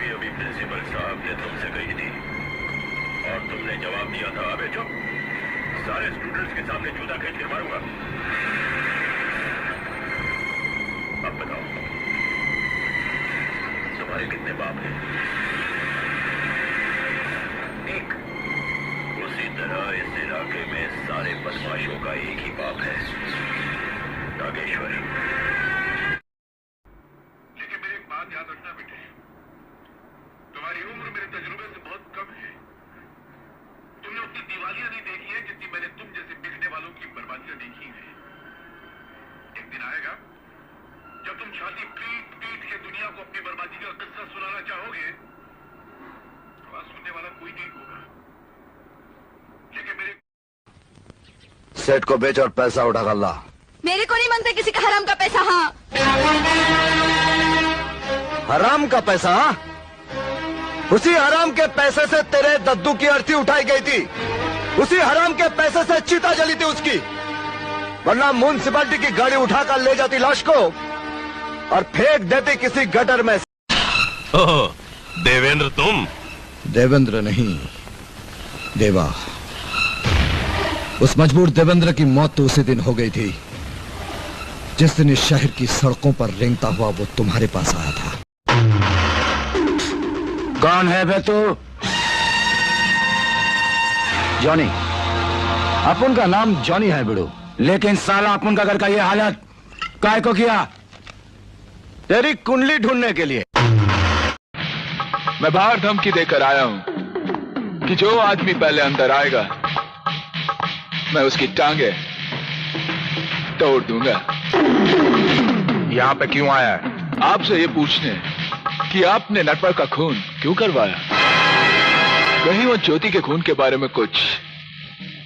अभी अभी प्रिंसिपल साहब ने तुमसे कही थी और तुमने जवाब दिया था अबे चुप, सारे स्टूडेंट्स के सामने जूता खींच के मारूंगा। अब बताओ तुम्हारे कितने बाप हैं? एक। उसी तरह इस इलाके में सारे बदमाशों का एक ही बाप है, नागेश्वर। लेकिन मेरी एक बात याद रखना बेटे, तुम्हारी उम्र मेरे तजुर्बे से बहुत कम है। तुमने उतनी दिवालियां नहीं देखी है जितनी मैंने तुम जैसे बिकने वालों की बर्बादियां देखी है। एक दिन आएगा जब तुम छाती पीट पीट के दुनिया को अपनी बर्बादी का किस्सा सुनाना चाहोगे, तो आज सुनने वाला कोई नहीं होगा। लेकिन मेरे सेठ को बेच और पैसा उठा कर ला। मेरे को नहीं मांगते किसी का हराम का पैसा। हाँ, हराम का पैसा? उसी हराम के पैसे से तेरे दद्दू की अर्थी उठाई गई थी, उसी हराम के पैसे से चिता जली थी उसकी, वरना म्युनिसिपैलिटी की गाड़ी उठाकर ले जाती लाश को और फेंक देती किसी गटर में। ओह, देवेंद्र तुम? देवेंद्र नहीं, देवा। उस मजबूर देवेंद्र की मौत तो उसी दिन हो गई थी जिस दिन इस शहर की सड़कों पर रेंगता हुआ वो तुम्हारे पास आया था। कौन है बे तू? जॉनी। अपन का नाम जॉनी है बिड़ू, लेकिन साला अपन का घर का ये हालत काय को किया? तेरी कुंडली ढूंढने के लिए। मैं बाहर धमकी देकर आया हूं कि जो आदमी पहले अंदर आएगा मैं उसकी टांगे तोड़ दूंगा। यहां पे क्यों आया है? आपसे ये पूछने कि आपने नटवर का खून क्यों करवाया? कहीं वो ज्योति के खून के बारे में कुछ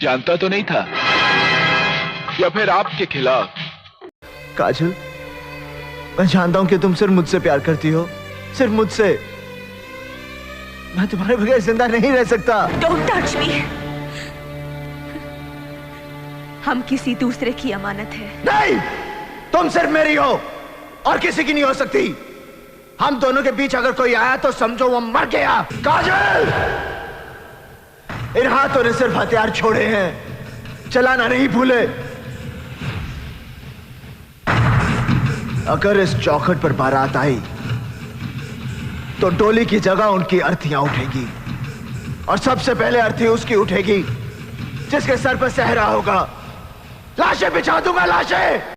जानता तो नहीं था, या फिर आपके खिलाफ? काजल, मैं जानता हूं कि तुम सिर्फ मुझसे प्यार करती हो, सिर्फ मुझसे। मैं तुम्हारे बगैर जिंदा नहीं रह सकता। Don't touch me. हम किसी दूसरे की अमानत है। नहीं, तुम सिर्फ मेरी हो और किसी की नहीं हो सकती। हम दोनों के बीच अगर कोई आया तो समझो वो मर गया। काजल, इन हाथों ने सिर्फ हथियार छोड़े हैं, चलाना नहीं भूले। अगर इस चौखट पर बारात आई तो डोली की जगह उनकी अर्थियां उठेगी, और सबसे पहले अर्थी उसकी उठेगी जिसके सर पर सहरा होगा। लाशें बिछा दूंगा, लाशें।